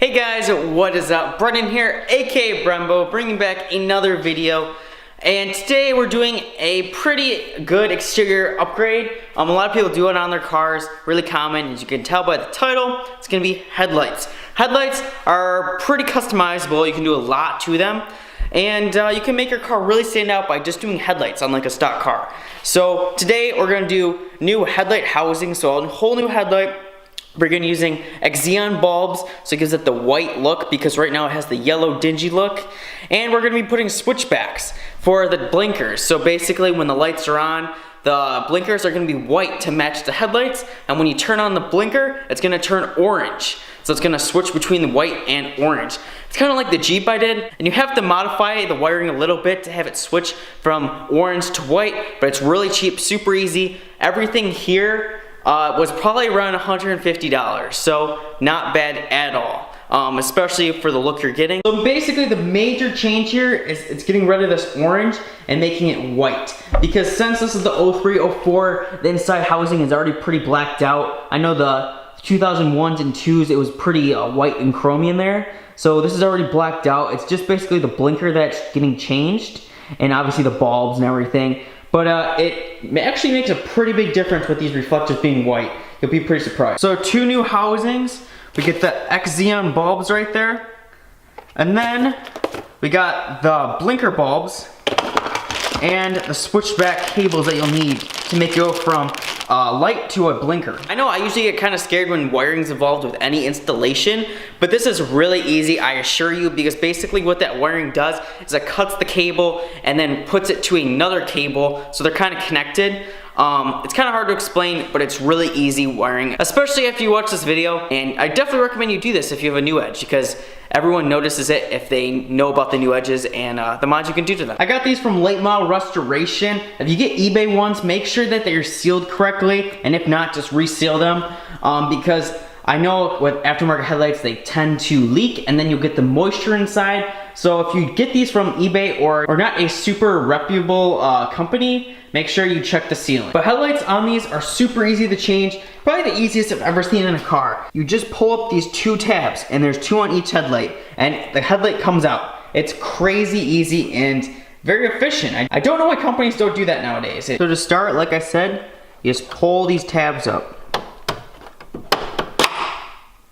Hey guys, what is up? Brendan here, aka Brenbo, bringing back another video. And today we're doing a pretty good exterior upgrade. A lot of people do it on their cars, really common. As you can tell by the title, it's gonna be headlights. Headlights are pretty customizable. You can do a lot to them. And you can make your car really stand out by just doing headlights on like a stock car. So today we're gonna do new headlight housing, so a whole new headlight. We're gonna be using xenon bulbs, so it gives it the white look because right now it has the yellow dingy look. And we're gonna be putting switchbacks for the blinkers. So basically when the lights are on, the blinkers are gonna be white to match the headlights, and when you turn on the blinker, it's gonna turn orange. So it's gonna switch between the white and orange. It's kind of like the Jeep I did, and you have to modify the wiring a little bit to have it switch from orange to white, but it's really cheap, super easy. Everything here was probably around $150, so not bad at all, especially for the look you're getting. So basically the major change here is it's getting rid of this orange and making it white, because since this is the 03, 04, the inside housing is already pretty blacked out. I know the 2001s and 2s, it was pretty white and chromey in there, so this is already blacked out. It's just basically the blinker that's getting changed, and obviously the bulbs and everything. But it actually makes a pretty big difference with these reflectors being white. You'll be pretty surprised. So two new housings. We get the xenon bulbs right there. And then we got the blinker bulbs and the switchback cables that you'll need to make it go from light to a blinker. I know I usually get kind of scared when wiring's involved with any installation, but this is really easy, I assure you, because basically what that wiring does is it cuts the cable and then puts it to another cable, so they're kind of connected. It's kind of hard to explain, but it's really easy wiring, especially if you watch this video, and I definitely recommend you do this if you have a new edge, because everyone notices it if they know about the new edges and the mods you can do to them. I got these from Late Model Restoration. If you get eBay ones, make sure that they're sealed correctly, and if not, just reseal them, because I know with aftermarket headlights, they tend to leak, and then you'll get the moisture inside. So if you get these from eBay or not a super reputable company, make sure you check the sealing. But headlights on these are super easy to change. Probably the easiest I've ever seen in a car. You just pull up these two tabs, and there's two on each headlight, and the headlight comes out. It's crazy easy and very efficient. I don't know why companies don't do that nowadays. So to start, like I said, you just pull these tabs up.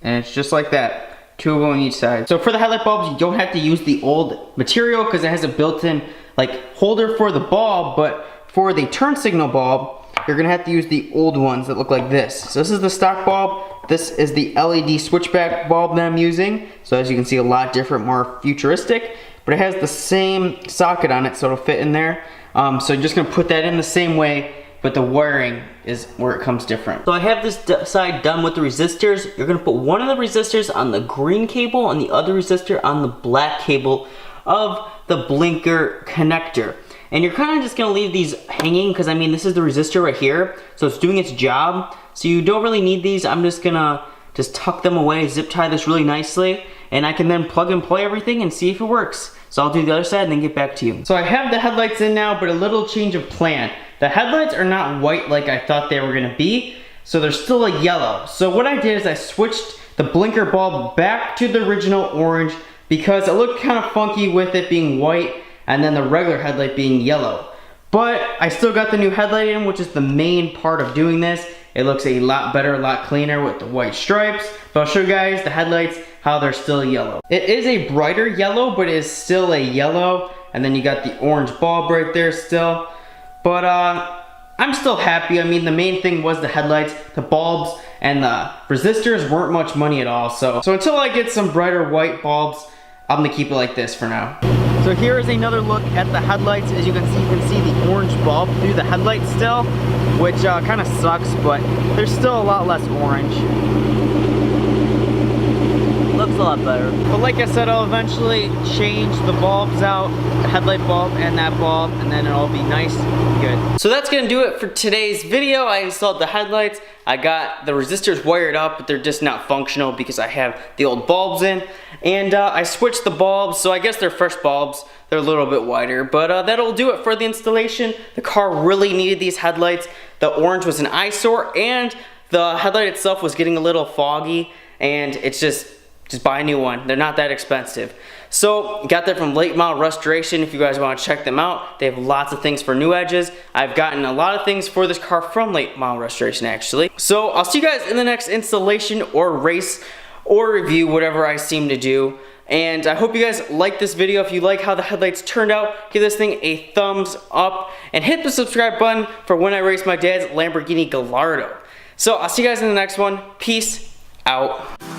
And it's just like that. Two of them on each side. So for the headlight bulbs, you don't have to use the old material because it has a built-in like holder for the bulb, but for the turn signal bulb, you're gonna have to use the old ones that look like this. So this is the stock bulb. This is the LED switchback bulb that I'm using. So as you can see, a lot different, more futuristic, but it has the same socket on it, so it'll fit in there. So you're just gonna put that in the same way, but the wiring is where it comes different. So I have this side done with the resistors. You're gonna put one of the resistors on the green cable and the other resistor on the black cable of the blinker connector. And you're kind of just gonna leave these hanging because I mean this is the resistor right here, so it's doing its job. So you don't really need these. I'm just gonna tuck them away, zip tie this really nicely, and I can then plug and play everything and see if it works. So I'll do the other side and then get back to you. So I have the headlights in now, but a little change of plan. The headlights are not white like I thought they were gonna be, so they're still a yellow. So what I did is I switched the blinker bulb back to the original orange because it looked kind of funky with it being white and then the regular headlight being yellow. But I still got the new headlight in, which is the main part of doing this. It looks a lot better, a lot cleaner with the white stripes. But I'll show you guys the headlights, how they're still yellow. It is a brighter yellow, but it is still a yellow. And then you got the orange bulb right there still. But I'm still happy. I mean, the main thing was the headlights, the bulbs, and the resistors weren't much money at all. So until I get some brighter white bulbs, I'm gonna keep it like this for now. So here is another look at the headlights. As you can see the orange bulb through the headlight still, which kind of sucks, but there's still a lot less orange. Looks a lot better. But like I said, I'll eventually change the bulbs out, the headlight bulb and that bulb, and then it'll be nice and good. So that's gonna do it for today's video. I installed the headlights. I got the resistors wired up, but they're just not functional because I have the old bulbs in. And I switched the bulbs, so I guess they're fresh bulbs. They're a little bit wider, but that'll do it for the installation. The car really needed these headlights. The orange was an eyesore, and the headlight itself was getting a little foggy, and it's just just buy a new one. They're not that expensive. So got that from Late Model Restoration. If you guys want to check them out, they have lots of things for new edges. I've gotten a lot of things for this car from Late Model Restoration actually. So I'll see you guys in the next installation or race or review, whatever I seem to do. And I hope you guys like this video. If you like how the headlights turned out, give this thing a thumbs up and hit the subscribe button for when I race my dad's Lamborghini Gallardo. So I'll see you guys in the next one. Peace out.